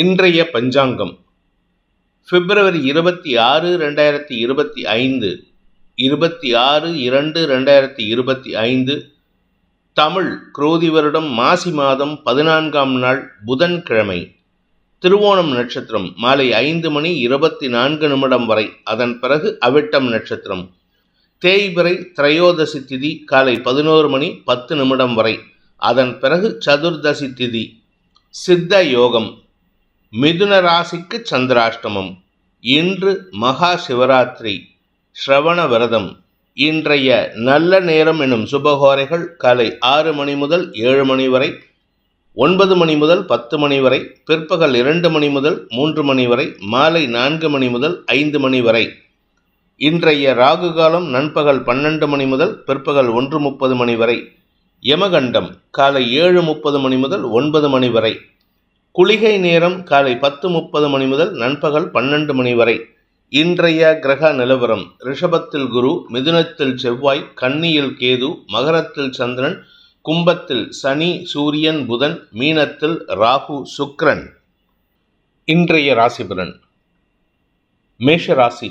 இன்றைய பஞ்சாங்கம் பிப்ரவரி 26, 2025, 26/2/2025, தமிழ் குரோதி வருடம் மாசி மாதம் 14ஆம் நாள் புதன்கிழமை. திருவோணம் நட்சத்திரம் மாலை 5:24 வரை, அதன் பிறகு அவிட்டம் நட்சத்திரம். தேய்பிறை திரையோதசி திதி காலை 11:10 வரை, அதன் பிறகு சதுர்தசி திதி. சித்த யோகம். மிதுன ராசிக்கு சந்திராஷ்டமம். இன்று மகா சிவராத்திரி, ஸ்ரவண விரதம். இன்றைய நல்ல நேரம் எனும் சுபகோரைகள் காலை 6 மணி முதல் 7 மணி வரை, 9 மணி முதல் 10 மணி வரை, பிற்பகல் 2 மணி முதல் 3 மணி வரை, மாலை 4 மணி முதல் 5 மணி வரை. இன்றைய ராகு காலம் நண்பகல் 12 மணி முதல் பிற்பகல் 1:30 மணி வரை. யமகண்டம் காலை 7:30 மணி முதல் 9 மணி வரை. குளிகை நேரம் காலை 10:30 மணி முதல் நண்பகல் 12 மணி வரை. இன்றைய கிரக நிலவரம்: ரிஷபத்தில் குரு, மிதுனத்தில் செவ்வாய், கன்னியில் கேது, மகரத்தில் சந்திரன், கும்பத்தில் சனி, சூரியன், புதன், மீனத்தில் ராகு, சுக்கிரன். இன்றைய ராசிபலன்: மேஷ ராசி.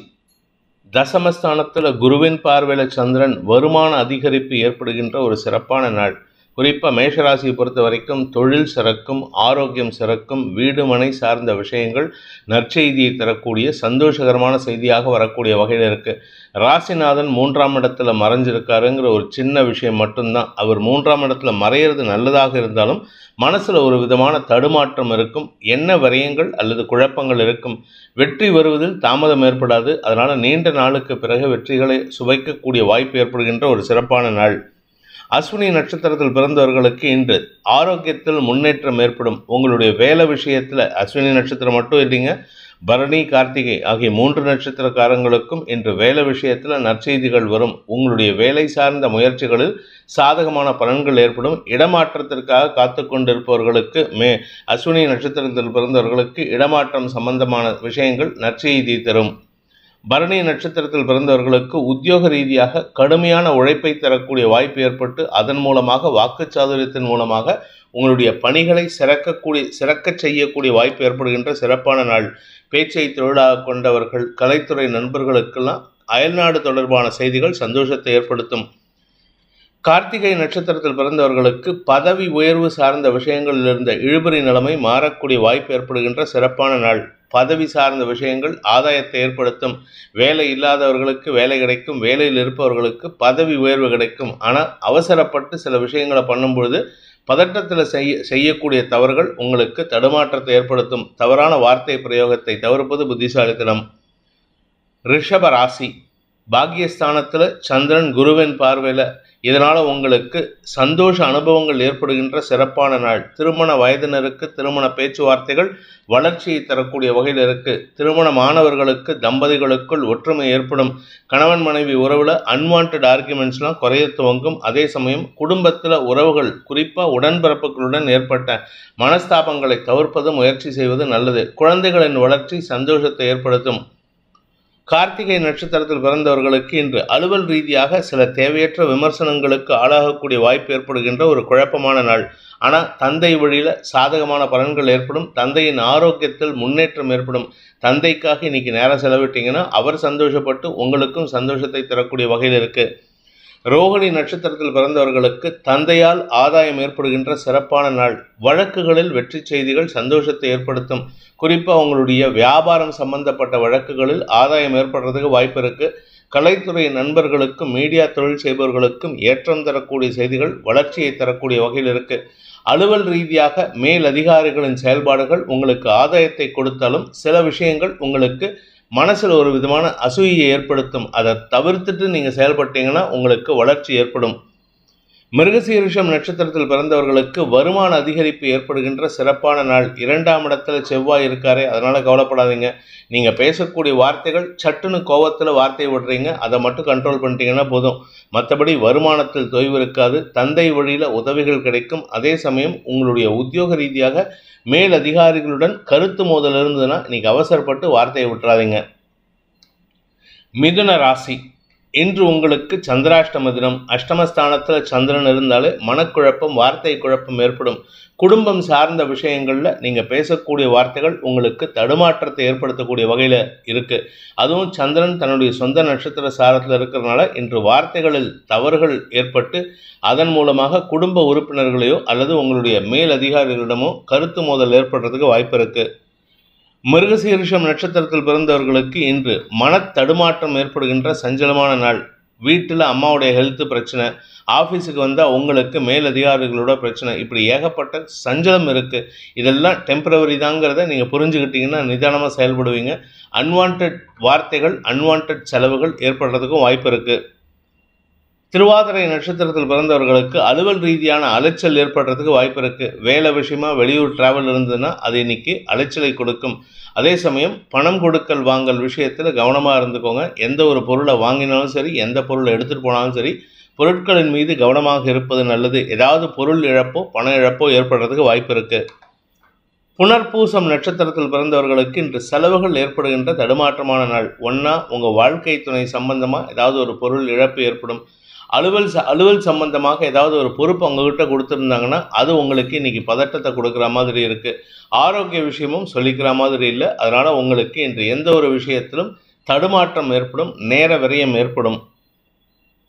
தசமஸ்தானத்தில் குருவின் பார்வையில் சந்திரன், வருமான அதிகரிப்பு ஏற்படுகின்ற ஒரு சிறப்பான நாள். குறிப்பாக மேஷராசியை பொறுத்த வரைக்கும் தொழில் சிறக்கும், ஆரோக்கியம் சிறக்கும், வீடு மனை சார்ந்த விஷயங்கள் நற்செய்தியை தரக்கூடிய சந்தோஷகரமான செய்தியாக வரக்கூடிய வகையில் இருக்குது. ராசிநாதன் 3ஆம் இடத்துல மறைஞ்சிருக்காருங்கிற ஒரு சின்ன விஷயம் மட்டும்தான். அவர் 3ஆம் இடத்துல மறையிறது நல்லதாக இருந்தாலும் மனசில் ஒரு விதமான தடுமாற்றம் இருக்கும், என்ன விரயங்கள் அல்லது குழப்பங்கள் இருக்கும். வெற்றி வருவதில் தாமதம் ஏற்படாது. அதனால் நீண்ட நாளுக்கு பிறகு வெற்றிகளை சுவைக்கக்கூடிய வாய்ப்பு ஏற்படுகின்ற ஒரு சிறப்பான நாள். அஸ்வினி நட்சத்திரத்தில் பிறந்தவர்களுக்கு இன்று ஆரோக்கியத்தில் முன்னேற்றம் ஏற்படும். உங்களுடைய வேலை விஷயத்தில் அஸ்வினி நட்சத்திரம் மட்டும் இல்லைங்க, பரணி, கார்த்திகை ஆகிய 3 நட்சத்திரக்காரங்களுக்கும் இன்று வேலை விஷயத்தில் நற்செய்திகள் வரும். உங்களுடைய வேலை சார்ந்த முயற்சிகளில் சாதகமான பலன்கள் ஏற்படும். இடமாற்றத்திற்காக காத்து கொண்டிருப்பவர்களுக்கு அஸ்வினி நட்சத்திரத்தில் பிறந்தவர்களுக்கு இடமாற்றம் சம்பந்தமான விஷயங்கள் நற்செய்தி தரும். பரணி நட்சத்திரத்தில் பிறந்தவர்களுக்கு உத்தியோக ரீதியாக கடுமையான உழைப்பை தரக்கூடிய வாய்ப்பு ஏற்பட்டு அதன் மூலமாக வாக்குச்சாதுரியத்தின் மூலமாக உங்களுடைய பணிகளை சிறக்கச் செய்யக்கூடிய வாய்ப்பு ஏற்படுகின்ற சிறப்பான நாள். பேச்சை தொழிலாக கொண்டவர்கள், கலைத்துறை நண்பர்களுக்கெல்லாம் அயல்நாடு தொடர்பான செய்திகள் சந்தோஷத்தை ஏற்படுத்தும். கார்த்திகை நட்சத்திரத்தில் பிறந்தவர்களுக்கு பதவி உயர்வு சார்ந்த விஷயங்களில் இருந்த இழுபறி நிலைமை மாறக்கூடிய வாய்ப்பு ஏற்படுகின்ற சிறப்பான நாள். பதவி சார்ந்த விஷயங்கள் ஆதாயத்தை ஏற்படுத்தும். வேலை இல்லாதவர்களுக்கு வேலை கிடைக்கும், வேலையில் இருப்பவர்களுக்கு பதவி உயர்வு கிடைக்கும். ஆனால் அவசரப்பட்டு சில விஷயங்களை பண்ணும்பொழுது பதட்டத்தில் செய்யக்கூடிய தவறுகள் உங்களுக்கு தடுமாற்றத்தை ஏற்படுத்தும். தவறான வார்த்தை பிரயோகத்தை தவிர்ப்பது புத்திசாலித்தனம். ரிஷப ராசி. பாக்கியஸ்தானத்தில் சந்திரன் குருவின் பார்வையில், இதனால் உங்களுக்கு சந்தோஷ அனுபவங்கள் ஏற்படுகின்ற சிறப்பான நாள். திருமண வயதினருக்கு திருமண பேச்சுவார்த்தைகள் வளர்ச்சியை தரக்கூடிய வகையில் இருக்குது. திருமணமானவர்களுக்கு தம்பதிகளுக்குள் ஒற்றுமை ஏற்படும். கணவன் மனைவி உறவில் அன்வான்ட் ஆர்குமெண்ட்ஸ்லாம் குறைய துவங்கும். அதே சமயம் குடும்பத்தில் உறவுகள், குறிப்பாக உடன்பிறப்புகளுடன் ஏற்பட்ட மனஸ்தாபங்களை தவிர்ப்பது முயற்சி செய்வது நல்லது. குழந்தைகளின் வளர்ச்சி சந்தோஷத்தை ஏற்படுத்தும். கார்த்திகை நட்சத்திரத்தில் பிறந்தவர்களுக்கு இன்று அலுவல் ரீதியாக சில தேவையற்ற விமர்சனங்களுக்கு ஆளாகக்கூடிய வாய்ப்பு ஏற்படுகின்ற ஒரு குழப்பமான நாள். ஆனால் தந்தை வழியில் சாதகமான பலன்கள் ஏற்படும். தந்தையின் ஆரோக்கியத்தில் முன்னேற்றம் ஏற்படும். தந்தைக்காக இன்னைக்கு நேரம் செலவிட்டீங்கன்னா அவர் சந்தோஷப்பட்டு உங்களுக்கும் சந்தோஷத்தை தரக்கூடிய வகையில் இருக்குது. ரோகிணி நட்சத்திரத்தில் பிறந்தவர்களுக்கு தந்தையால் ஆதாயம் ஏற்படுகின்ற சிறப்பான நாள். வழக்குகளில் வெற்றி செய்திகள் சந்தோஷத்தை ஏற்படுத்தும். குறிப்பாக உங்களுடைய வியாபாரம் சம்பந்தப்பட்ட வழக்குகளில் ஆதாயம் ஏற்படுறதுக்கு வாய்ப்பு இருக்குது. கலைத்துறை நண்பர்களுக்கும் மீடியா தொழில் செய்பவர்களுக்கும் ஏற்றம் தரக்கூடிய செய்திகள் வளர்ச்சியை தரக்கூடிய வகையில் இருக்குது. அலுவல் ரீதியாக மேல் அதிகாரிகளின் செயல்பாடுகள் உங்களுக்கு ஆதாயத்தை கொடுத்தாலும் சில விஷயங்கள் உங்களுக்கு மனசில் ஒரு விதமான அசூயை ஏற்படுத்தும். அதை தவிர்த்துட்டு நீங்கள் செயல்பட்டீங்கன்னா உங்களுக்கு வளர்ச்சி ஏற்படும். மிருகசீரிஷம் நட்சத்திரத்தில் பிறந்தவர்களுக்கு வருமான அதிகரிப்பு ஏற்படுகின்ற சிறப்பான நாள். 2ஆம் இடத்துல செவ்வாய் இருக்காரு, அதனால் கவலைப்படாதீங்க. நீங்கள் பேசக்கூடிய வார்த்தைகள் சட்டுன்னு கோபத்தில் வார்த்தையை விடுறீங்க, அதை மட்டும் கண்ட்ரோல் பண்ணிட்டீங்கன்னா போதும். மற்றபடி வருமானத்தில் தொய்வு இருக்காது. தந்தை வழியில் உதவிகள் கிடைக்கும். அதே சமயம் உங்களுடைய உத்தியோக ரீதியாக மேல் அதிகாரிகளுடன் கருத்து மோதல் இருந்ததுன்னா இன்னைக்கு அவசரப்பட்டு வார்த்தையை விட்டுறாதீங்க. மிதுன ராசி. இன்று உங்களுக்கு சந்திராஷ்டம தினம். அஷ்டமஸ்தானத்தில் சந்திரன் இருந்தாலே மனக்குழப்பம், வார்த்தை குழப்பம் ஏற்படும். குடும்பம் சார்ந்த விஷயங்களில் நீங்கள் பேசக்கூடிய வார்த்தைகள் உங்களுக்கு தடுமாற்றத்தை ஏற்படுத்தக்கூடிய வகையில் இருக்குது. அதுவும் சந்திரன் தன்னுடைய சொந்த நட்சத்திர சாரத்தில் இருக்கிறதுனால இன்று வார்த்தைகளில் தவறுகள் ஏற்பட்டு அதன் மூலமாக குடும்ப உறுப்பினர்களையோ அல்லது உங்களுடைய மேல் அதிகாரிகளிடமோ கருத்து மோதல் ஏற்படுறதுக்கு வாய்ப்பு இருக்குது. மிருகசீரிஷம் நட்சத்திரத்தில் பிறந்தவர்களுக்கு இன்று தடுமாற்றம் ஏற்படுகின்ற சஞ்சலமான நாள். வீட்டில் அம்மாவுடைய ஹெல்த் பிரச்சனை, ஆஃபீஸுக்கு வந்தால் உங்களுக்கு மேலதிகாரிகளோட பிரச்சனை, இப்படி ஏகப்பட்ட சஞ்சலம் இருக்குது. இதெல்லாம் டெம்பரவரி தாங்கிறத நீங்கள் புரிஞ்சுக்கிட்டிங்கன்னா நிதானமாக செயல்படுவீங்க. அன்வான்ட் வார்த்தைகள், அன்வான்ட் செலவுகள் ஏற்படுறதுக்கும் வாய்ப்பு இருக்குது. திருவாதிரை நட்சத்திரத்தில் பிறந்தவர்களுக்கு அலுவல் ரீதியான அலைச்சல் ஏற்படுறதுக்கு வாய்ப்பு இருக்குது. வேலை விஷயமா வெளியூர் டிராவல் இருந்ததுன்னா அது இன்னைக்கு அலைச்சலை கொடுக்கும். அதே சமயம் பணம் கொடுக்கல் வாங்கல் விஷயத்தில் கவனமாக இருந்துக்கோங்க. எந்த ஒரு பொருளை வாங்கினாலும் சரி, எந்த பொருளை எடுத்துகிட்டு போனாலும் சரி, பொருட்களின் மீது கவனமாக இருப்பது நல்லது. ஏதாவது பொருள் இழப்போ பண இழப்போ ஏற்படுறதுக்கு வாய்ப்பு இருக்குது. புனர்பூசம் நட்சத்திரத்தில் பிறந்தவர்களுக்கு இன்று செலவுகள் ஏற்படுகின்ற தடுமாற்றமான நாள். ஒன்றா உங்கள் வாழ்க்கை துணை சம்பந்தமாக ஏதாவது ஒரு பொருள் இழப்பு ஏற்படும். அலுவல் சம்பந்தமாக ஏதாவது ஒரு பொறுப்பு உங்ககிட்ட கொடுத்துருந்தாங்கன்னா அது உங்களுக்கு இன்னைக்கு பதட்டத்தை கொடுக்குற மாதிரி இருக்குது. ஆரோக்கிய விஷயமும் சொல்லிக்கிற மாதிரி இல்லை. அதனால் உங்களுக்கு இன்று எந்த ஒரு விஷயத்திலும் தடுமாற்றம் ஏற்படும், நேர விரயம் ஏற்படும்.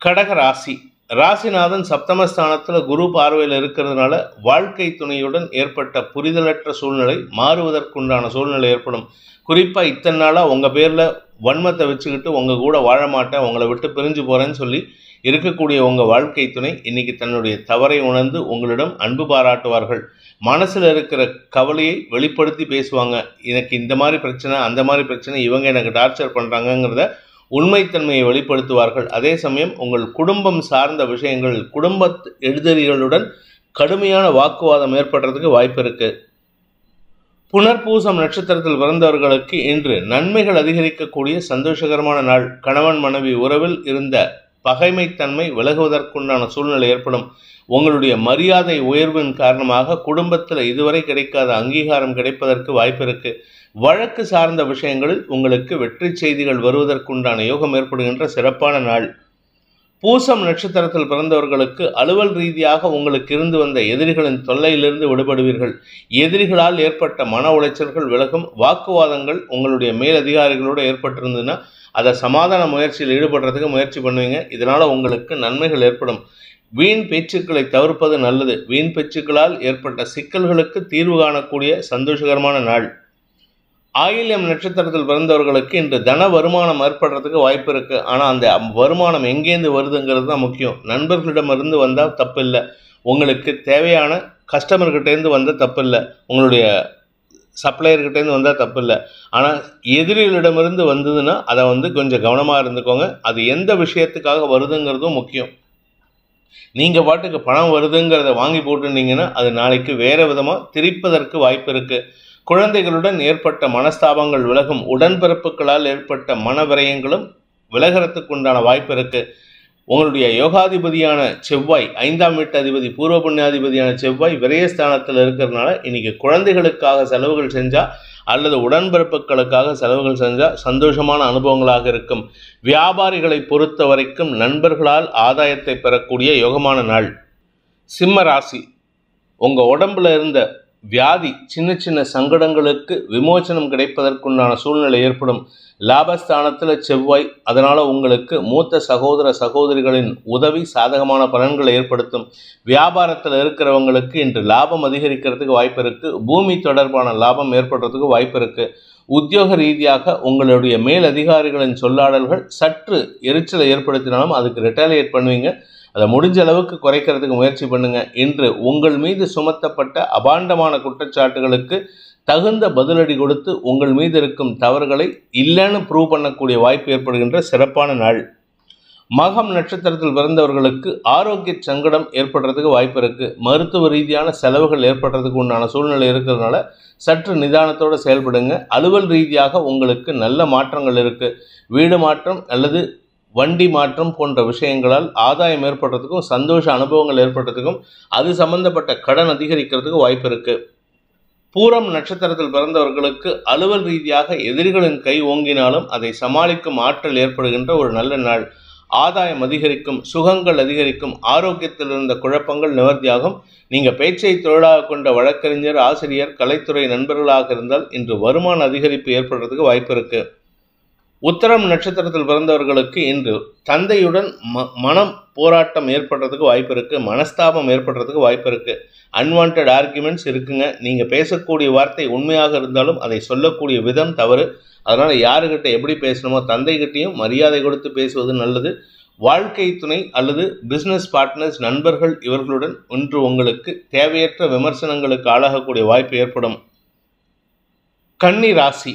கடக ராசி. ராசிநாதன் சப்தமஸ்தானத்தில் குரு பார்வையில் இருக்கிறதுனால வாழ்க்கை துணையுடன் ஏற்பட்ட புரிதலற்ற சூழ்நிலை மாறுவதற்குண்டான சூழ்நிலை ஏற்படும். குறிப்பாக இத்தனை நாளாக உங்கள் பேரில் வன்மத்தை வச்சுக்கிட்டு உங்கள் கூட வாழ மாட்டேன், உங்களை விட்டு பிரிஞ்சு போகிறேன்னு சொல்லி இருக்கக்கூடிய உங்கள் வாழ்க்கை துணை இன்னைக்கு தன்னுடைய தவறை உணர்ந்து உங்களிடம் அன்பு பாராட்டுவார்கள். மனசில் இருக்கிற கவலையை வெளிப்படுத்தி பேசுவாங்க. எனக்கு இந்த மாதிரி பிரச்சனை, அந்த மாதிரி பிரச்சனை, இவங்க எனக்கு டார்ச்சர் பண்ணுறாங்கங்கிறத உண்மைத்தன்மையை வெளிப்படுத்துவார்கள். அதே சமயம் உங்கள் குடும்பம் சார்ந்த விஷயங்கள், குடும்ப எதிரிகளுடன் கடுமையான வாக்குவாதம் ஏற்படுறதுக்கு வாய்ப்பு இருக்குது. புனர்பூசம் நட்சத்திரத்தில் பிறந்தவர்களுக்கு இன்று நன்மைகள் அதிகரிக்கக்கூடிய சந்தோஷகரமான நாள். கணவன் மனைவி உறவில் இருந்த பகைமைத்தன்மை விலகுவதற்குண்டான சூழ்நிலை ஏற்படும். உங்களுடைய மரியாதை உயர்வின் காரணமாக குடும்பத்தில் இதுவரை கிடைக்காத அங்கீகாரம் கிடைப்பதற்கு வாய்ப்பு இருக்கு. வழக்கு சார்ந்த விஷயங்களில் உங்களுக்கு வெற்றி செய்திகள் வருவதற்குண்டான யோகம் ஏற்படுகின்ற சிறப்பான நாள். பூசம் நட்சத்திரத்தில் பிறந்தவர்களுக்கு அலுவல் ரீதியாக உங்களுக்கு இருந்து வந்த எதிரிகளின் தொல்லையிலிருந்து விடுபடுவீர்கள். எதிரிகளால் ஏற்பட்ட மன உளைச்சல்கள் விலகும். வாக்குவாதங்கள் உங்களுடைய மேலதிகாரிகளோடு ஏற்பட்டிருந்ததுன்னா அதை சமாதான முயற்சியில் ஈடுபடுறதுக்கு முயற்சி பண்ணுவீங்க. இதனால் உங்களுக்கு நன்மைகள் ஏற்படும். வீண் பேச்சுக்களை தவிர்ப்பது நல்லது. வீண் பேச்சுக்களால் ஏற்பட்ட சிக்கல்களுக்கு தீர்வு காணக்கூடிய சந்தோஷகரமான நாள். ஆயில்யம் நட்சத்திரத்தில் பிறந்தவர்களுக்கு இன்று தன வருமானம் ஏற்படுறதுக்கு வாய்ப்பு இருக்குது. ஆனால் அந்த வருமானம் எங்கேருந்து வருதுங்கிறது தான் முக்கியம். நண்பர்களிடமிருந்து வந்தால் தப்பு இல்லை, உங்களுக்கு தேவையான கஸ்டமர்கிட்டேருந்து வந்தால் தப்பு இல்லை, உங்களுடைய சப்ளையர்கிட்டேருந்து வந்தால் தப்பு இல்லை. ஆனால் எதிரிகளிடமிருந்து வந்ததுன்னா அதை கொஞ்சம் கவனமாக இருந்துக்கோங்க. அது எந்த விஷயத்துக்காக வருதுங்கிறதும் முக்கியம். நீங்கள் பாட்டுக்கு பணம் வருதுங்கிறத வாங்கி போட்டுருந்தீங்கன்னா அது நாளைக்கு வேறு விதமாக திரிப்பதற்கு வாய்ப்பு இருக்குது. குழந்தைகளுடன் ஏற்பட்ட மனஸ்தாபங்கள் விலகும். உடன்பிறப்புகளால் ஏற்பட்ட மன விரயங்களும் விலகிறதுக்கு உண்டான வாய்ப்பு இருக்குது. உங்களுடைய யோகாதிபதியான செவ்வாய், 5ஆம் வீட்டு அதிபதி, பூர்வ புண்ணியாதிபதியான செவ்வாய் விரயஸ்தானத்தில் இருக்கிறதுனால இன்னைக்கு குழந்தைகளுக்காக செலவுகள் செஞ்சால் அல்லது உடன்பிறப்புகளுக்காக செலவுகள் செஞ்சால் சந்தோஷமான அனுபவங்களாக இருக்கும். வியாபாரிகளை பொறுத்த வரைக்கும் நண்பர்களால் ஆதாயத்தை பெறக்கூடிய யோகமான நாள். சிம்ம ராசி. உங்கள் உடம்புல இருந்த வியாதி, சின்ன சின்ன சங்கடங்களுக்கு விமோசனம் கிடைப்பதற்குண்டான சூழ்நிலை ஏற்படும். லாபஸ்தானத்தில் செவ்வாய், அதனால் உங்களுக்கு மூத்த சகோதர சகோதரிகளின் உதவி சாதகமான பலன்களை ஏற்படுத்தும். வியாபாரத்தில் இருக்கிறவங்களுக்கு இன்று லாபம் அதிகரிக்கிறதுக்கு வாய்ப்பு இருக்குது. பூமி தொடர்பான லாபம் ஏற்படுறதுக்கு வாய்ப்பு இருக்குது. உத்தியோக ரீதியாக உங்களுடைய மேல் அதிகாரிகளின் சொல்லாடல்கள் சற்று எரிச்சலை ஏற்படுத்தினாலும் அதுக்கு ரிட்டாலியேட் பண்ணுவீங்க. அதை முடிஞ்ச அளவுக்கு குறைக்கிறதுக்கு முயற்சி பண்ணுங்க. இன்று உங்கள் மீது சுமத்தப்பட்ட அபாண்டமான குற்றச்சாட்டுகளுக்கு தகுந்த பதிலடி கொடுத்து உங்கள் மீது இருக்கும் தவறுகளை இல்லைன்னு ப்ரூவ் பண்ணக்கூடிய வாய்ப்பு ஏற்படுகின்ற சிறப்பான நாள். மகம் நட்சத்திரத்தில் பிறந்தவர்களுக்கு ஆரோக்கிய சங்கடம் ஏற்படுறதுக்கு வாய்ப்பு இருக்குது. மருத்துவ ரீதியான செலவுகள் ஏற்படுறதுக்கு உண்டான சூழ்நிலை இருக்கிறதுனால சற்று நிதானத்தோடு செயல்படுங்க. அலுவல் ரீதியாக உங்களுக்கு நல்ல மாற்றங்கள் இருக்குது. வீடு மாற்றம் அல்லது வண்டி மாற்றம் போன்ற விஷயங்களால் ஆதாயம் ஏற்படுறதுக்கும் சந்தோஷ அனுபவங்கள் ஏற்படுறதுக்கும் அது சம்பந்தப்பட்ட கடன் அதிகரிக்கிறதுக்கு வாய்ப்பு இருக்குது. பூரம் நட்சத்திரத்தில் பிறந்தவர்களுக்கு அலுவல் ரீதியாக எதிரிகளின் கை ஓங்கினாலும் அதை சமாளிக்கும் ஆற்றல் ஏற்படுகின்ற ஒரு நல்ல நாள். ஆதாயம் அதிகரிக்கும், சுகங்கள் அதிகரிக்கும், ஆரோக்கியத்தில் இருந்த குழப்பங்கள் நிவர்த்தியாகும். நீங்கள் பேச்சை தொழிலாக கொண்ட வழக்கறிஞர், ஆசிரியர், கலைத்துறை நண்பர்களாக இருந்தால் இன்று வருமான அதிகரிப்பு ஏற்படுறதுக்கு வாய்ப்பு இருக்கு. உத்திரம் நட்சத்திரத்தில் பிறந்தவர்களுக்கு இன்று தந்தையுடன் மனம் போராட்டம் ஏற்படுறதுக்கு வாய்ப்பு இருக்கு, மனஸ்தாபம் ஏற்படுறதுக்கு வாய்ப்பு இருக்கு. அன்வான்ட் ஆர்குமெண்ட்ஸ் இருக்குங்க. நீங்க பேசக்கூடிய வார்த்தை உண்மையாக இருந்தாலும் அதை சொல்லக்கூடிய விதம் தவறு. அதனால யாருக்கிட்ட எப்படி பேசணுமோ தந்தைகிட்டையும் மரியாதை கொடுத்து பேசுவது நல்லது. வாழ்க்கை துணை அல்லது பிஸ்னஸ் பார்ட்னர்ஸ், நண்பர்கள் இவர்களுடன் இன்று உங்களுக்கு தேவையற்ற விமர்சனங்களுக்கு ஆளாகக்கூடிய வாய்ப்பு ஏற்படும். கன்னி ராசி,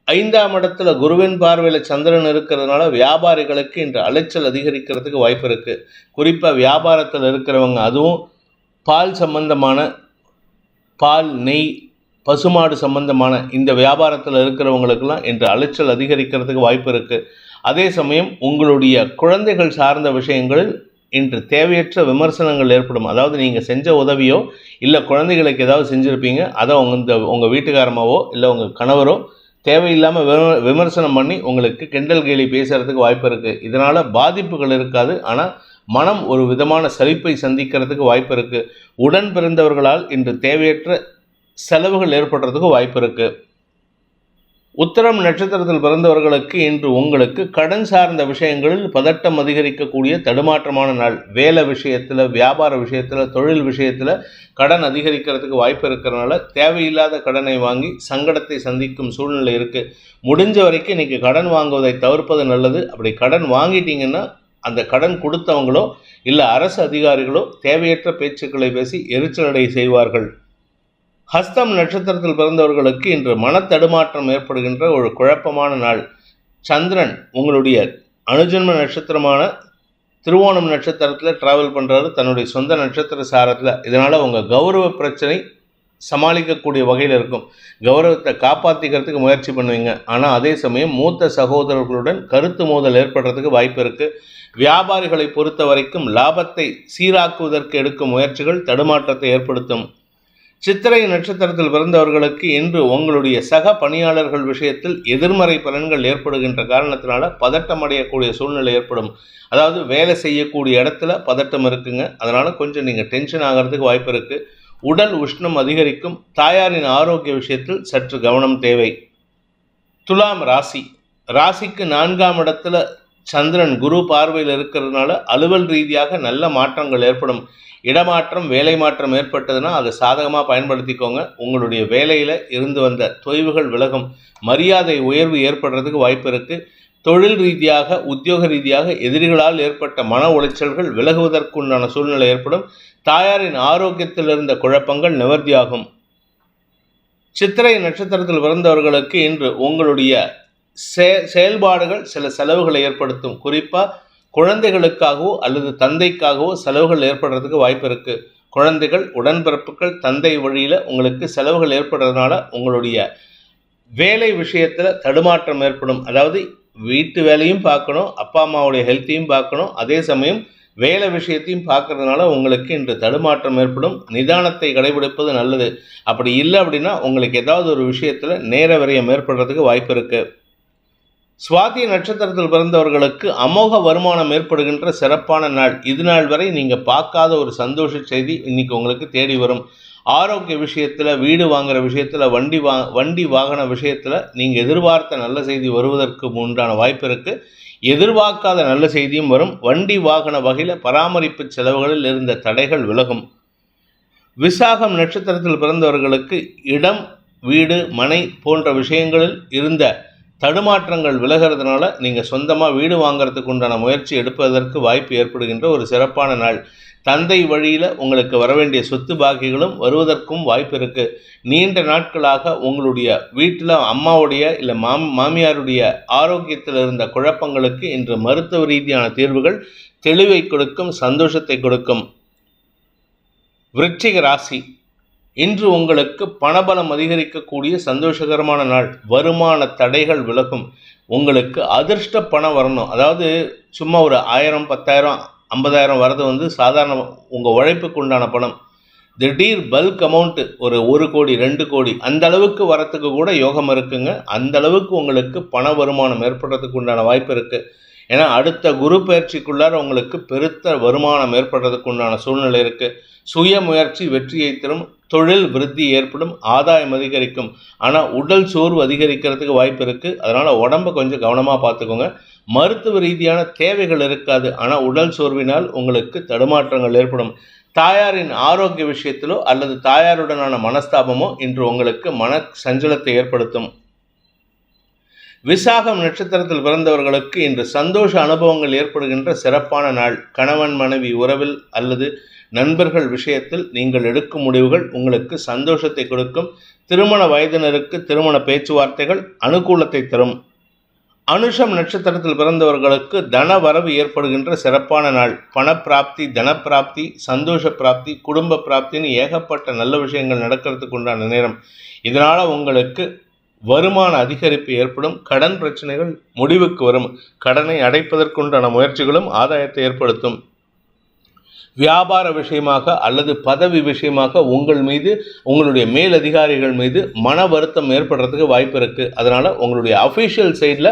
5ஆம் இடத்துல குருவின் பார்வையில் சந்திரன் இருக்கிறதுனால வியாபாரிகளுக்கு இன்று அலைச்சல் அதிகரிக்கிறதுக்கு வாய்ப்பு இருக்குது. குறிப்பாக வியாபாரத்தில் இருக்கிறவங்க, அதுவும் பால் சம்பந்தமான, பால், நெய், பசுமாடு சம்பந்தமான இந்த வியாபாரத்தில் இருக்கிறவங்களுக்கெல்லாம் இன்று அலைச்சல் அதிகரிக்கிறதுக்கு வாய்ப்பு இருக்குது. அதே சமயம் உங்களுடைய குழந்தைகள் சார்ந்த விஷயங்களில் இன்று தேவையற்ற விமர்சனங்கள் ஏற்படும். அதாவது நீங்கள் செஞ்ச உதவியோ இல்லை குழந்தைகளுக்கு ஏதாவது செஞ்சுருப்பீங்க, அதை உங்கள் வீட்டுக்காரமாவோ இல்லை உங்கள் கணவரோ தேவையில்லாமல் விமர்சனம் பண்ணி உங்களுக்கு கிண்டல் கேலி பேசுகிறதுக்கு வாய்ப்பு இருக்குது. இதனால் பாதிப்புகள் இருக்காது, ஆனால் மனம் ஒரு விதமான சலிப்பை சந்திக்கிறதுக்கு வாய்ப்பு இருக்குது. உடன் பிறந்தவர்களால் இன்று தேவையற்ற செலவுகள் ஏற்படுறதுக்கு வாய்ப்பு இருக்குது. உத்திரம் நட்சத்திரத்தில் பிறந்தவர்களுக்கு இன்று உங்களுக்கு கடன் சார்ந்த விஷயங்களில் பதட்டம் அதிகரிக்கக்கூடிய தடுமாற்றமான நாள். வேலை விஷயத்தில், வியாபார விஷயத்தில், தொழில் விஷயத்தில் கடன் அதிகரிக்கிறதுக்கு வாய்ப்பு இருக்கிறதுனால தேவையில்லாத கடனை வாங்கி சங்கடத்தை சந்திக்கும் சூழ்நிலை இருக்குது. முடிஞ்ச வரைக்கும் இன்றைக்கி கடன் வாங்குவதை தவிர்ப்பது நல்லது. அப்படி கடன் வாங்கிட்டீங்கன்னா அந்த கடன் கொடுத்தவங்களோ இல்லை அரசு அதிகாரிகளோ தேவையற்ற பேச்சுக்களை பேசி எரிச்சலடை செய்வார்கள். ஹஸ்தம் நட்சத்திரத்தில் பிறந்தவர்களுக்கு இன்று மனத்தடுமாற்றம் ஏற்படுகின்ற ஒரு குழப்பமான நாள். சந்திரன் உங்களுடைய அனுஜன்ம நட்சத்திரமான திருவோணம் நட்சத்திரத்தில் டிராவல் பண்ணுறாரு, தன்னுடைய சொந்த நட்சத்திர சாரத்தில். இதனால் உங்கள் கௌரவ பிரச்சனை சமாளிக்கக்கூடிய வகையில் இருக்கும். கௌரவத்தை காப்பாற்றிக்கிறதுக்கு முயற்சி பண்ணுவீங்க. ஆனால் அதே சமயம் மூத்த சகோதரர்களுடன் கருத்து மோதல் ஏற்படுறதுக்கு வாய்ப்பு இருக்குது. வியாபாரிகளை பொறுத்த வரைக்கும் லாபத்தை சீராக்குவதற்கு எடுக்கும் முயற்சிகள் தடுமாற்றத்தை ஏற்படுத்தும். சித்திரை நட்சத்திரத்தில் பிறந்தவர்களுக்கு இன்று உங்களுடைய சக பணியாளர்கள் விஷயத்தில் எதிர்மறை பலன்கள் ஏற்படுகின்ற காரணத்தினால பதட்டம் அடையக்கூடிய சூழ்நிலை ஏற்படும். அதாவது வேலை செய்யக்கூடிய இடத்துல பதட்டம் இருக்குங்க. அதனால் கொஞ்சம் நீங்கள் டென்ஷன் ஆகிறதுக்கு வாய்ப்பு இருக்குது. உடல் உஷ்ணம் அதிகரிக்கும். தாயாரின் ஆரோக்கிய விஷயத்தில் சற்று கவனம் தேவை. துலாம் ராசி, ராசிக்கு 4ஆம் இடத்துல சந்திரன் குரு பார்வையில் இருக்கிறதுனால அலுவல் ரீதியாக நல்ல மாற்றங்கள் ஏற்படும். இடமாற்றம், வேலை மாற்றம் ஏற்பட்டதுன்னா அதை சாதகமாக பயன்படுத்திக்கோங்க. உங்களுடைய வேலையில் இருந்து வந்த தொய்வுகள் விலகும். மரியாதை உயர்வு ஏற்படுறதுக்கு வாய்ப்பு இருக்குது. தொழில் ரீதியாக, உத்தியோக ரீதியாக எதிரிகளால் ஏற்பட்ட மன உளைச்சல்கள் விலகுவதற்குண்டான சூழ்நிலை ஏற்படும். தாயாரின் ஆரோக்கியத்தில் இருந்த குழப்பங்கள் நிவர்த்தியாகும். சித்திரை நட்சத்திரத்தில் பிறந்தவர்களுக்கு இன்று உங்களுடைய செயல்பாடுகள் சில செலவுகளை ஏற்படுத்தும். குறிப்பாக குழந்தைகளுக்காகவோ அல்லது தந்தைக்காகவோ செலவுகள் ஏற்படுறதுக்கு வாய்ப்பு இருக்குது. குழந்தைகள், உடன்பிறப்புகள், தந்தை வழியில் உங்களுக்கு செலவுகள் ஏற்படுறதுனால உங்களுடைய வேலை விஷயத்தில் தடுமாற்றம் ஏற்படும். அதாவது வீட்டு வேலையும் பார்க்கணும், அப்பா அம்மாவுடைய ஹெல்த்தையும் பார்க்கணும், அதே சமயம் வேலை விஷயத்தையும் பார்க்கறதுனால உங்களுக்கு இன்று தடுமாற்றம் ஏற்படும். நிதானத்தை கடைபிடிப்பது நல்லது. அப்படி இல்லை அப்படின்னா உங்களுக்கு ஏதாவது ஒரு விஷயத்தில் நேர விரயம் ஏற்படுறதுக்கு வாய்ப்பு இருக்குது. சுவாதி நட்சத்திரத்தில் பிறந்தவர்களுக்கு அமோக வருமானம் ஏற்படுகின்ற சிறப்பான நாள். இது நாள் வரை நீங்கள் பார்க்காத ஒரு சந்தோஷ செய்தி இன்னைக்கு உங்களுக்கு தேடி வரும். ஆரோக்கிய விஷயத்தில், வீடு வாங்குகிற விஷயத்தில், வண்டி வாகன விஷயத்தில் நீங்கள் எதிர்பார்த்த நல்ல செய்தி வருவதற்கு உண்டான வாய்ப்பு இருக்குது. எதிர்பார்க்காத நல்ல செய்தியும் வரும். வண்டி வாகன வகையில் பராமரிப்பு செலவுகளில் இருந்த தடைகள் விலகும். விசாகம் நட்சத்திரத்தில் பிறந்தவர்களுக்கு இடம், வீடு, மனை போன்ற விஷயங்களில் இருந்த தடுமாற்றங்கள் விலகிறதுனால நீங்கள் சொந்தமாக வீடு வாங்கிறதுக்கு உண்டான முயற்சி எடுப்பதற்கு வாய்ப்பு ஏற்படுகின்ற ஒரு சிறப்பான நாள். தந்தை வழியில் உங்களுக்கு வரவேண்டிய சொத்து பாக்கிகளும் வருவதற்கும் வாய்ப்பு இருக்குது. நீண்ட நாட்களாக உங்களுடைய வீட்டில் அம்மாவுடைய இல்லை மாமியாருடைய ஆரோக்கியத்தில் இருந்த குழப்பங்களுக்கு இன்று மருத்துவ ரீதியான தீர்வுகள் தெளிவை கொடுக்கும், சந்தோஷத்தை கொடுக்கும். விருச்சிக ராசி, இன்று உங்களுக்கு பணபலம் அதிகரிக்கக்கூடிய சந்தோஷகரமான நாள். வருமான தடைகள் விலகும். உங்களுக்கு அதிர்ஷ்ட பணம் வரணும். அதாவது சும்மா ஒரு 1000, 10,000, 50,000 வரது சாதாரண உங்கள் உழைப்புக்கு உண்டான பணம். திடீர் பல்க் அமௌண்ட்டு ஒரு 1 கோடி 2 கோடி அந்த அளவுக்கு வரத்துக்கு கூட யோகம் இருக்குங்க. அந்த அளவுக்கு உங்களுக்கு பண வருமானம் ஏற்படுறதுக்கு உண்டான வாய்ப்பு இருக்குது. ஏன்னா அடுத்த குரு பயிற்சிக்குள்ளார உங்களுக்கு பெருத்த வருமானம் ஏற்படுறதுக்கு உண்டான சூழ்நிலை இருக்குது. சுய முயற்சி வெற்றியை தரும், தொழில் விருத்தி ஏற்படும், ஆதாயம் அதிகரிக்கும். ஆனால் உடல் சோர்வு அதிகரிக்கிறதுக்கு வாய்ப்பு இருக்குது. அதனால் உடம்பை கொஞ்சம் கவனமாக பார்த்துக்கோங்க. மருத்துவ ரீதியான தேவைகள் இருக்காது, ஆனால் உடல் சோர்வினால் உங்களுக்கு தடுமாற்றங்கள் ஏற்படும். தாயாரின் ஆரோக்கிய விஷயத்திலோ அல்லது தாயாருடனான மனஸ்தாபமோ இன்று உங்களுக்கு மன சஞ்சலத்தை ஏற்படுத்தும். விசாகம் நட்சத்திரத்தில் பிறந்தவர்களுக்கு இன்று சந்தோஷ அனுபவங்கள் ஏற்படுகின்ற சிறப்பான நாள். கணவன் மனைவி உறவில் அல்லது நண்பர்கள் விஷயத்தில் நீங்கள் எடுக்கும் முடிவுகள் உங்களுக்கு சந்தோஷத்தை கொடுக்கும். திருமண வயதினருக்கு திருமண பேச்சுவார்த்தைகள் அனுகூலத்தை தரும். அனுஷம் நட்சத்திரத்தில் பிறந்தவர்களுக்கு தன வரவு ஏற்படுகின்ற சிறப்பான நாள். பணப்பிராப்தி, தனப்பிராப்தி, சந்தோஷ பிராப்தி, குடும்ப பிராப்தின்னு ஏகப்பட்ட நல்ல விஷயங்கள் நடக்கிறதுக்கு உண்டான நேரம். இதனால் உங்களுக்கு வருமான அதிகரிப்பு ஏற்படும். கடன் பிரச்சனைகள் முடிவுக்கு வரும். கடனை அடைப்பதற்குண்டான முயற்சிகளும் ஆதாயத்தை ஏற்படுத்தும். வியாபார விஷயமாக அல்லது பதவி விஷயமாக உங்கள் மீது, உங்களுடைய மேலதிகாரிகள் மீது மன வருத்தம் ஏற்படுறதுக்கு வாய்ப்பு இருக்குது. அதனால் உங்களுடைய அஃபிஷியல் சைடில்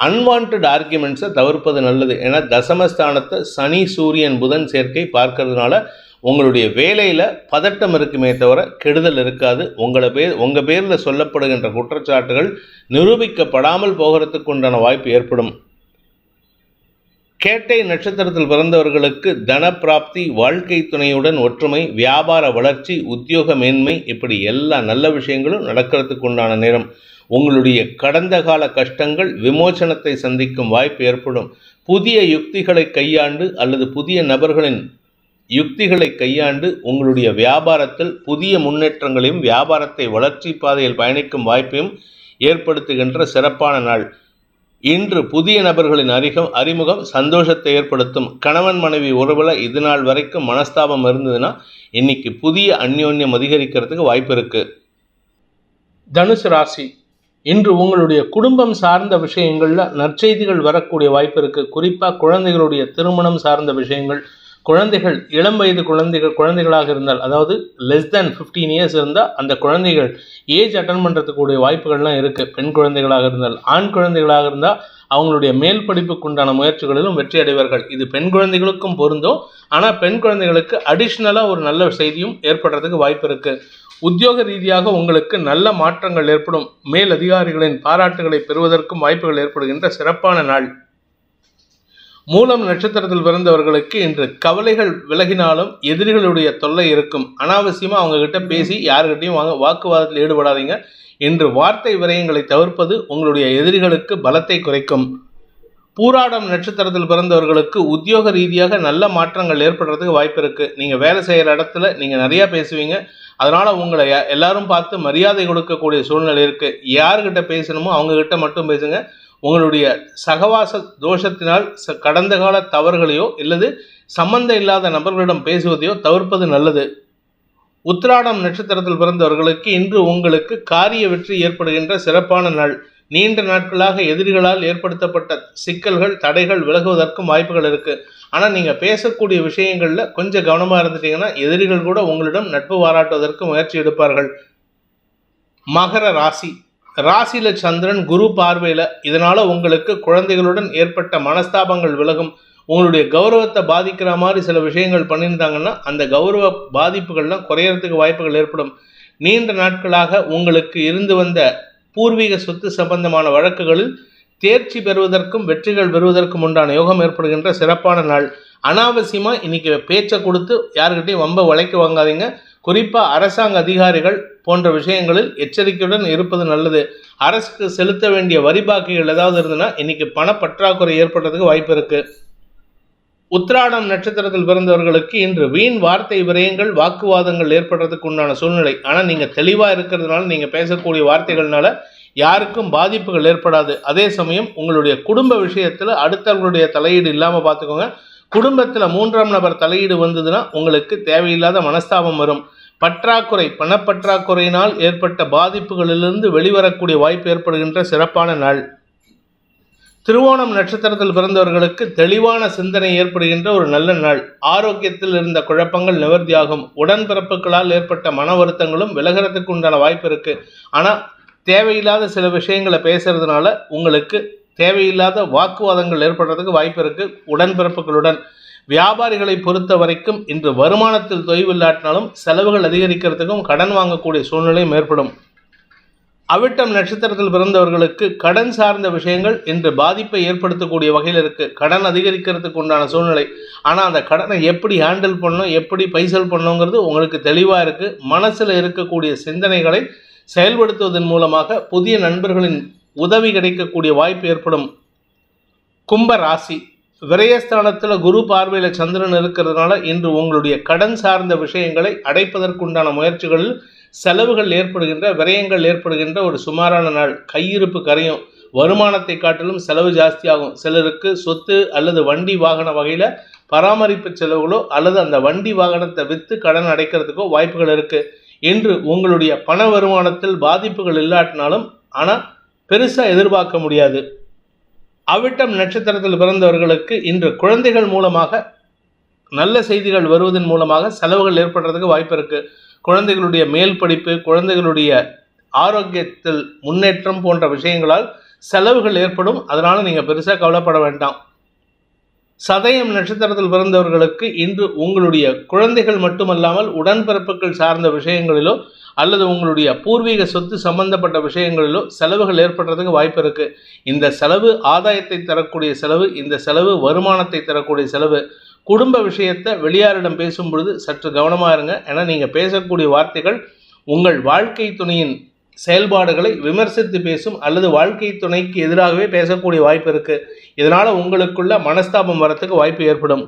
அன்வான்ட் ஆர்கியூமெண்ட்ஸை தவிர்ப்பது நல்லது. ஏன்னா தசமஸ்தானத்தை சனி சூரியன் புதன் சேர்க்கை பார்க்கறதுனால உங்களுடைய வேலையில் பதட்டம் இருக்குமே தவிர கெடுதல் இருக்காது. உங்கள் பேரில் சொல்லப்படுகின்ற குற்றச்சாட்டுகள் நிரூபிக்கப்படாமல் போகிறதுக்கு உண்டான வாய்ப்பு ஏற்படும். கேட்டை நட்சத்திரத்தில் பிறந்தவர்களுக்கு தனப்பிராப்தி, வாழ்க்கை துணையுடன் ஒற்றுமை, வியாபார வளர்ச்சி, உத்தியோக மேன்மை, இப்படி எல்லா நல்ல விஷயங்களும் நடக்கிறதுக்கு உண்டான நேரம். உங்களுடைய கடந்த கால கஷ்டங்கள் விமோசனத்தை சந்திக்கும் வாய்ப்பு ஏற்படும். புதிய யுக்திகளை கையாண்டு அல்லது புதிய நபர்களின் யுக்திகளை கையாண்டு உங்களுடைய வியாபாரத்தில் புதிய முன்னேற்றங்களையும் வியாபாரத்தை வளர்ச்சி பாதையில் பயணிக்கும் வாய்ப்பையும் ஏற்படுத்துகின்ற சிறப்பான நாள். இன்று புதிய நபர்களின் அறிமுகம் சந்தோஷத்தை ஏற்படுத்தும். கணவன் மனைவி உறவில் இது நாள் வரைக்கும் மனஸ்தாபம் இருந்ததுன்னா இன்னைக்கு புதிய அந்யோன்யம் அதிகரிக்கிறதுக்கு வாய்ப்பு இருக்கு. தனுசு ராசி, இன்று உங்களுடைய குடும்பம் சார்ந்த விஷயங்கள்ல நற்செய்திகள் வரக்கூடிய வாய்ப்பு இருக்கு. குறிப்பாக குழந்தைகளுடைய திருமணம் சார்ந்த விஷயங்கள், குழந்தைகள் இளம் வயது குழந்தைகளாக இருந்தால், அதாவது லெஸ் தேன் 15 இயர்ஸ் இருந்தால் அந்த குழந்தைகள் ஏஜ் அட்டன் பண்ணுறதுக்கூடிய வாய்ப்புகள்லாம் இருக்குது. பெண் குழந்தைகளாக இருந்தால், ஆண் குழந்தைகளாக இருந்தால் அவங்களுடைய மேல் படிப்புக்கு உண்டான முயற்சிகளிலும் வெற்றி அடைவார்கள். இது பெண் குழந்தைகளுக்கும் பொருந்தும். ஆனால் பெண் குழந்தைகளுக்கு அடிஷ்னலாக ஒரு நல்ல செய்தியும் ஏற்படுறதுக்கு வாய்ப்பு இருக்குது. உத்தியோக ரீதியாக உங்களுக்கு நல்ல மாற்றங்கள் ஏற்படும். மேல் அதிகாரிகளின் பாராட்டுகளை பெறுவதற்கும் வாய்ப்புகள் ஏற்படுகின்ற சிறப்பான நாள். மூலம் நட்சத்திரத்தில் பிறந்தவர்களுக்கு இன்று கவலைகள் விலகினாலும் எதிரிகளுடைய தொல்லை இருக்கும். அனாவசியமாக அவங்ககிட்ட பேசி யாருக்கிட்டையும் வாக்குவாதத்தில் ஈடுபடாதீங்க. இன்று வார்த்தை விரயங்களை தவிர்ப்பது உங்களுடைய எதிரிகளுக்கு பலத்தை குறைக்கும். பூராடம் நட்சத்திரத்தில் பிறந்தவர்களுக்கு உத்தியோக ரீதியாக நல்ல மாற்றங்கள் ஏற்படுறதுக்கு வாய்ப்பு இருக்குது. நீங்கள் வேலை செய்கிற இடத்துல நீங்கள் நிறையா பேசுவீங்க. அதனால் உங்களை எல்லாரும் பார்த்து மரியாதை கொடுக்கக்கூடிய சூழ்நிலை இருக்குது. யாருக்கிட்ட பேசணுமோ அவங்கக்கிட்ட மட்டும் பேசுங்க. உங்களுடைய சகவாச தோஷத்தினால் கடந்த கால தவறுகளையோ இல்லது சம்பந்தம் இல்லாத நபர்களிடம் பேசுவதையோ தவிர்ப்பது நல்லது. உத்திராடம் நட்சத்திரத்தில் பிறந்தவர்களுக்கு இன்று உங்களுக்கு காரிய வெற்றி ஏற்படுகின்ற சிறப்பான நாள். நீண்ட நாட்களாக எதிரிகளால் ஏற்படுத்தப்பட்ட சிக்கல்கள், தடைகள் விலகுவதற்கும் வாய்ப்புகள் இருக்குது. ஆனால் நீங்கள் பேசக்கூடிய விஷயங்களில் கொஞ்சம் கவனமாக இருந்துட்டீங்கன்னா எதிரிகள் கூட உங்களிடம் நட்பு பாராட்டுவதற்கு முயற்சி எடுப்பார்கள். மகர ராசி, ராசியில் சந்திரன் குரு பார்வையில், இதனால் உங்களுக்கு குழந்தைகளுடன் ஏற்பட்ட மனஸ்தாபங்கள் விலகும். உங்களுடைய கௌரவத்தை பாதிக்கிற மாதிரி சில விஷயங்கள் பண்ணியிருந்தாங்கன்னா அந்த கௌரவ பாதிப்புகள்லாம் குறையறதுக்கு வாய்ப்புகள் ஏற்படும். நீண்ட நாட்களாக உங்களுக்கு இருந்து வந்த பூர்வீக சொத்து சம்பந்தமான வழக்குகளில் தேர்ச்சி பெறுவதற்கும் வெற்றிகள் பெறுவதற்கும் உண்டான யோகம் ஏற்படுகின்ற சிறப்பான நாள். அனாவசியமாக இன்னைக்கு பேச்சை கொடுத்து யாருக்கிட்டையும் வம்ப வளைக்க வாங்காதீங்க. குறிப்பாக அரசாங்க அதிகாரிகள் போன்ற விஷயங்களில் எச்சரிக்கையுடன் இருப்பது நல்லது. அரசுக்கு செலுத்த வேண்டிய வரி பாக்கிகள் ஏதாவது இருந்ததுன்னா இன்னைக்கு பணப்பற்றாக்குறை ஏற்படுறதுக்கு வாய்ப்பு இருக்கு. உத்திராடம் நட்சத்திரத்தில் பிறந்தவர்களுக்கு இன்று வீண் வார்த்தை விரயங்கள், வாக்குவாதங்கள் ஏற்படுறதுக்கு உண்டான சூழ்நிலை. ஆனால் நீங்கள் தெளிவாக இருக்கிறதுனால நீங்கள் பேசக்கூடிய வார்த்தைகள்னால யாருக்கும் பாதிப்புகள் ஏற்படாது. அதே சமயம் உங்களுடைய குடும்ப விஷயத்தில் அடுத்தவர்களுடைய தலையீடு இல்லாமல் பார்த்துக்கோங்க. குடும்பத்தில் 3ஆம் நபர் தலையீடு வந்ததுன்னா உங்களுக்கு தேவையில்லாத மனஸ்தாபம் வரும். பற்றாக்குறை, பணப்பற்றாக்குறையினால் ஏற்பட்ட பாதிப்புகளிலிருந்து வெளிவரக்கூடிய வாய்ப்பு ஏற்படுகின்ற சிறப்பான நாள். திருவோணம் நட்சத்திரத்தில் பிறந்தவர்களுக்கு தெளிவான சிந்தனை ஏற்படுகின்ற ஒரு நல்ல நாள். ஆரோக்கியத்தில் இருந்த குழப்பங்கள் நிவர்த்தியாகும். உடன்பிறப்புகளால் ஏற்பட்ட மன வருத்தங்களும் விலகிறதுக்கு உண்டான வாய்ப்பு இருக்கு. ஆனால் தேவையில்லாத சில விஷயங்களை பேசுறதுனால உங்களுக்கு தேவையில்லாத வாக்குவாதங்கள் ஏற்படுறதுக்கு வாய்ப்பு இருக்கு உடன்பிறப்புகளுடன். வியாபாரிகளை பொறுத்த வரைக்கும் இன்று வருமானத்தில் தொய்வில்லாட்டினாலும் செலவுகள் அதிகரிக்கிறதுக்கும் கடன் வாங்கக்கூடிய சூழ்நிலையும் ஏற்படும். அவிட்டம் நட்சத்திரத்தில் பிறந்தவர்களுக்கு கடன் சார்ந்த விஷயங்கள் இன்று பாதிப்பை ஏற்படுத்தக்கூடிய வகையில் இருக்கு. கடன் அதிகரிக்கிறதுக்கு உண்டான சூழ்நிலை. ஆனால் அந்த கடனை எப்படி ஹேண்டில் பண்ணணும், எப்படி பைசல் பண்ணணுங்கிறது உங்களுக்கு தெளிவாக இருக்கு. மனசில் இருக்கக்கூடிய சிந்தனைகளை செயல்படுத்துவதன் மூலமாக புதிய நண்பர்களின் உதவி கிடைக்கக்கூடிய வாய்ப்பு ஏற்படும். கும்ப ராசி, விரயஸ்தானத்தில் குரு பார்வையில் சந்திரன் இருக்கிறதுனால இன்று உங்களுடைய கடன் சார்ந்த விஷயங்களை அடைப்பதற்குண்டான முயற்சிகளில் செலவுகள் ஏற்படுகின்ற, விரயங்கள் ஏற்படுகின்ற ஒரு சுமாரான நாள். கையிருப்பு கரையும், வருமானத்தை காட்டிலும் செலவு ஜாஸ்தியாகும். சிலருக்கு சொத்து அல்லது வண்டி வாகன வகையில் பராமரிப்பு செலவுகளோ அல்லது அந்த வண்டி வாகனத்தை விற்று கடன் அடைக்கிறதுக்கோ வாய்ப்புகள் இருக்குது. இன்று உங்களுடைய பண வருமானத்தில் பாதிப்புகள் இல்லாட்டினாலும் ஆனால் பெருசாக எதிர்பார்க்க முடியாது. அவிட்டம் நட்சத்திரத்தில் பிறந்தவர்களுக்கு இன்று குழந்தைகள் மூலமாக நல்ல செய்திகள் வருவதன் மூலமாக செலவுகள் ஏற்படுறதுக்கு வாய்ப்பு இருக்குது. குழந்தைகளுடைய மேல் படிப்பு, குழந்தைகளுடைய ஆரோக்கியத்தில் முன்னேற்றம் போன்ற விஷயங்களால் செலவுகள் ஏற்படும். அதனால் நீங்கள் பெருசாக கவலைப்பட வேண்டாம். சதயம் நட்சத்திரத்தில் பிறந்தவர்களுக்கு இன்று உங்களுடைய குழந்தைகள் மட்டுமல்லாமல் உடன்பிறப்புகள் சார்ந்த விஷயங்களிலோ அல்லது உங்களுடைய பூர்வீக சொத்து சம்பந்தப்பட்ட விஷயங்களிலோ செலவுகள் ஏற்படுறதுக்கு வாய்ப்பு இருக்குது. இந்த செலவு ஆதாயத்தை தரக்கூடிய செலவு, இந்த செலவு வருமானத்தை தரக்கூடிய செலவு. குடும்ப விஷயத்தை வெளியாரிடம் பேசும் பொழுது சற்று கவனமாக இருங்க. ஏன்னா நீங்கள் பேசக்கூடிய வார்த்தைகள் உங்கள் வாழ்க்கை துணையின் செயல்பாடுகளை விமர்சித்து பேசும் அல்லது வாழ்க்கை துணைக்கு எதிராகவே பேசக்கூடிய வாய்ப்பு இருக்குது. இதனால் உங்களுக்குள்ள மனஸ்தாபம் வரத்துக்கு வாய்ப்பு ஏற்படும்.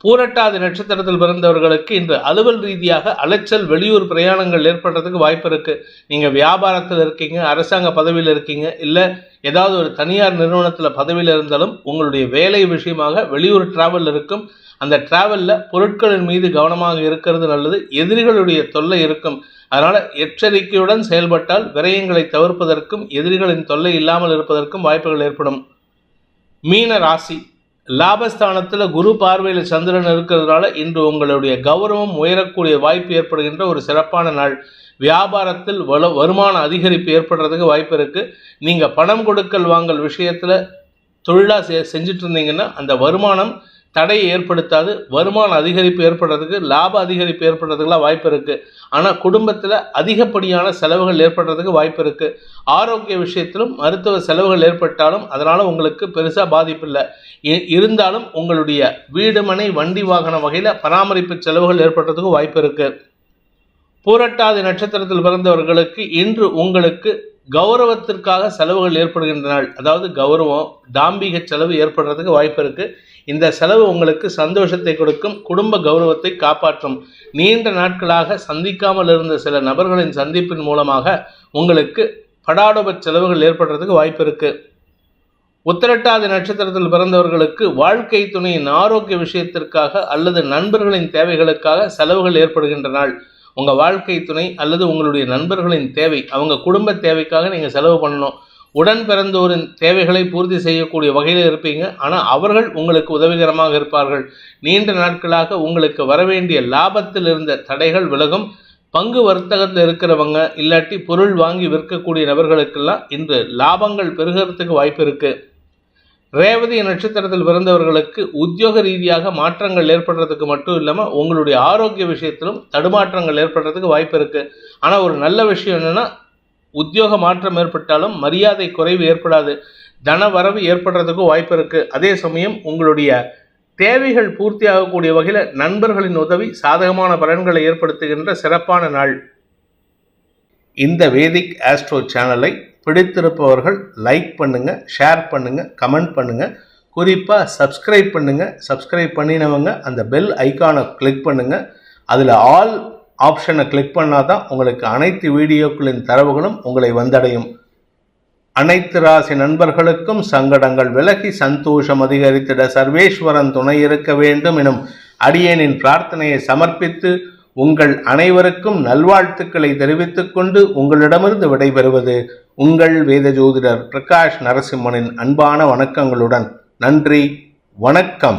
பூரட்டாதி நட்சத்திரத்தில் பிறந்தவர்களுக்கு இன்று அலுவல் ரீதியாக அலைச்சல், வெளியூர் பிரயாணங்கள் ஏற்படுறதுக்கு வாய்ப்பு இருக்குது. நீங்கள் வியாபாரத்தில் இருக்கீங்க, அரசாங்க பதவியில் இருக்கீங்க, இல்லை ஏதாவது ஒரு தனியார் நிறுவனத்தில் பதவியில் இருந்தாலும் உங்களுடைய வேலை விஷயமாக வெளியூர் டிராவல் இருக்கும். அந்த டிராவலில் பொருட்களின் மீது கவனமாக இருக்கிறது நல்லது. எதிரிகளுடைய தொல்லை இருக்கும். அதனால் எச்சரிக்கையுடன் செயல்பட்டால் விரயங்களை தவிர்ப்பதற்கும் எதிரிகளின் தொல்லை இல்லாமல் இருப்பதற்கும் வாய்ப்புகள் ஏற்படும். மீன ராசி, லாபஸ்தானத்தில் குரு பார்வையில் சந்திரன் இருக்கிறதுனால இன்று உங்களுடைய கௌரவம் உயரக்கூடிய வாய்ப்பு ஏற்படுகின்ற ஒரு சிறப்பான நாள். வியாபாரத்தில் வருமான அதிகரிப்பு ஏற்படுறதுக்கு வாய்ப்பு இருக்குது. நீங்கள் பணம் கொடுக்கல் வாங்கல் விஷயத்தில் தொழிலாக செஞ்சுட்டு இருந்தீங்கன்னா அந்த வருமானம் தடையை ஏற்படுத்தாது. வருமான அதிகரிப்பு ஏற்படுறதுக்கு, லாப அதிகரிப்பு ஏற்படுறதுக்குலாம் வாய்ப்பு இருக்குது. ஆனால் குடும்பத்தில் அதிகப்படியான செலவுகள் ஏற்படுறதுக்கு வாய்ப்பு இருக்குது. ஆரோக்கிய விஷயத்திலும் மருத்துவ செலவுகள் ஏற்பட்டாலும் அதனால் உங்களுக்கு பெருசாக பாதிப்பு இல்லை. இருந்தாலும் உங்களுடைய வீடு, மனை, வண்டி வாகன வகையில் பராமரிப்பு செலவுகள் ஏற்படுறதுக்கு வாய்ப்பு இருக்குது. பூரட்டாதி நட்சத்திரத்தில் பிறந்தவர்களுக்கு இன்று உங்களுக்கு கௌரவத்திற்காக செலவுகள் ஏற்படுகின்ற நாள். அதாவது கௌரவம், தாம்பிக செலவு ஏற்படுறதுக்கு வாய்ப்பு இருக்குது. இந்த செலவு உங்களுக்கு சந்தோஷத்தை கொடுக்கும், குடும்ப கௌரவத்தை காப்பாற்றும். நீண்ட நாட்களாக சந்திக்காமல் இருந்த சில நபர்களின் சந்திப்பின் மூலமாக உங்களுக்கு படாடோப செலவுகள் ஏற்படுறதுக்கு வாய்ப்பு இருக்குது. உத்திரட்டாதி நட்சத்திரத்தில் பிறந்தவர்களுக்கு வாழ்க்கை துணையின் ஆரோக்கிய விஷயத்திற்காக அல்லது நண்பர்களின் தேவைகளுக்காக செலவுகள் ஏற்படுகின்ற நாள். உங்கள் வாழ்க்கை துணை அல்லது உங்களுடைய நண்பர்களின் தேவை, அவங்க குடும்ப தேவைக்காக நீங்கள் செலவு பண்ணணும். உடன் பிறந்தோரின் தேவைகளை பூர்த்தி செய்யக்கூடிய வகையில் இருப்பீங்க. ஆனால் அவர்கள் உங்களுக்கு உதவிகரமாக இருப்பார்கள். நீண்ட நாட்களாக உங்களுக்கு வரவேண்டிய லாபத்தில் இருந்த தடைகள் விலகும். பங்கு வர்த்தகத்தில் இருக்கிறவங்க இல்லாட்டி பொருள் வாங்கி விற்கக்கூடிய நபர்களுக்கெல்லாம் இன்று லாபங்கள் பெருகிறதுக்கு வாய்ப்பு இருக்குது. ரேவதி நட்சத்திரத்தில் பிறந்தவர்களுக்கு உத்தியோக ரீதியாக மாற்றங்கள் ஏற்படுறதுக்கு மட்டும் இல்லாமல் உங்களுடைய ஆரோக்கிய விஷயத்திலும் தடுமாற்றங்கள் ஏற்படுறதுக்கு வாய்ப்பு இருக்குது. ஆனால் ஒரு நல்ல விஷயம் என்னென்னா, உத்தியோக மாற்றம் ஏற்பட்டாலும் மரியாதை குறைவு ஏற்படாது. தன வரவு ஏற்படுறதுக்கும் வாய்ப்பு இருக்குது. அதே சமயம் உங்களுடைய தேவைகள் பூர்த்தி ஆகக்கூடிய வகையில் நண்பர்களின் உதவி சாதகமான பலன்களை ஏற்படுத்துகின்ற சிறப்பான நாள். இந்த வேதிக் ஆஸ்ட்ரோ சேனலை பிடித்திருப்பவர்கள் லைக் பண்ணுங்கள், ஷேர் பண்ணுங்கள், கமெண்ட் பண்ணுங்கள். குறிப்பாக சப்ஸ்கிரைப் பண்ணுங்கள். சப்ஸ்கிரைப் பண்ணினவங்க அந்த பெல் ஐக்கானை கிளிக் பண்ணுங்கள். அதில் ஆல் ஆப்ஷனை கிளிக் பண்ணால் தான் உங்களுக்கு அனைத்து வீடியோக்களின் தரவுகளும் உங்களை வந்தடையும். அனைத்து ராசி நண்பர்களுக்கும் சங்கடங்கள் விலகி சந்தோஷம் அதிகரித்திட சர்வேஸ்வரன் துணை இருக்க வேண்டும் எனும் அடியேனின் பிரார்த்தனையை சமர்ப்பித்து உங்கள் அனைவருக்கும் நல்வாழ்த்துக்களை தெரிவித்துக் கொண்டு உங்களிடமிருந்து விடைபெறுவது உங்கள் வேத ஜோதிடர் பிரகாஷ் நரசிம்மனின் அன்பான வணக்கங்களுடன். நன்றி, வணக்கம்.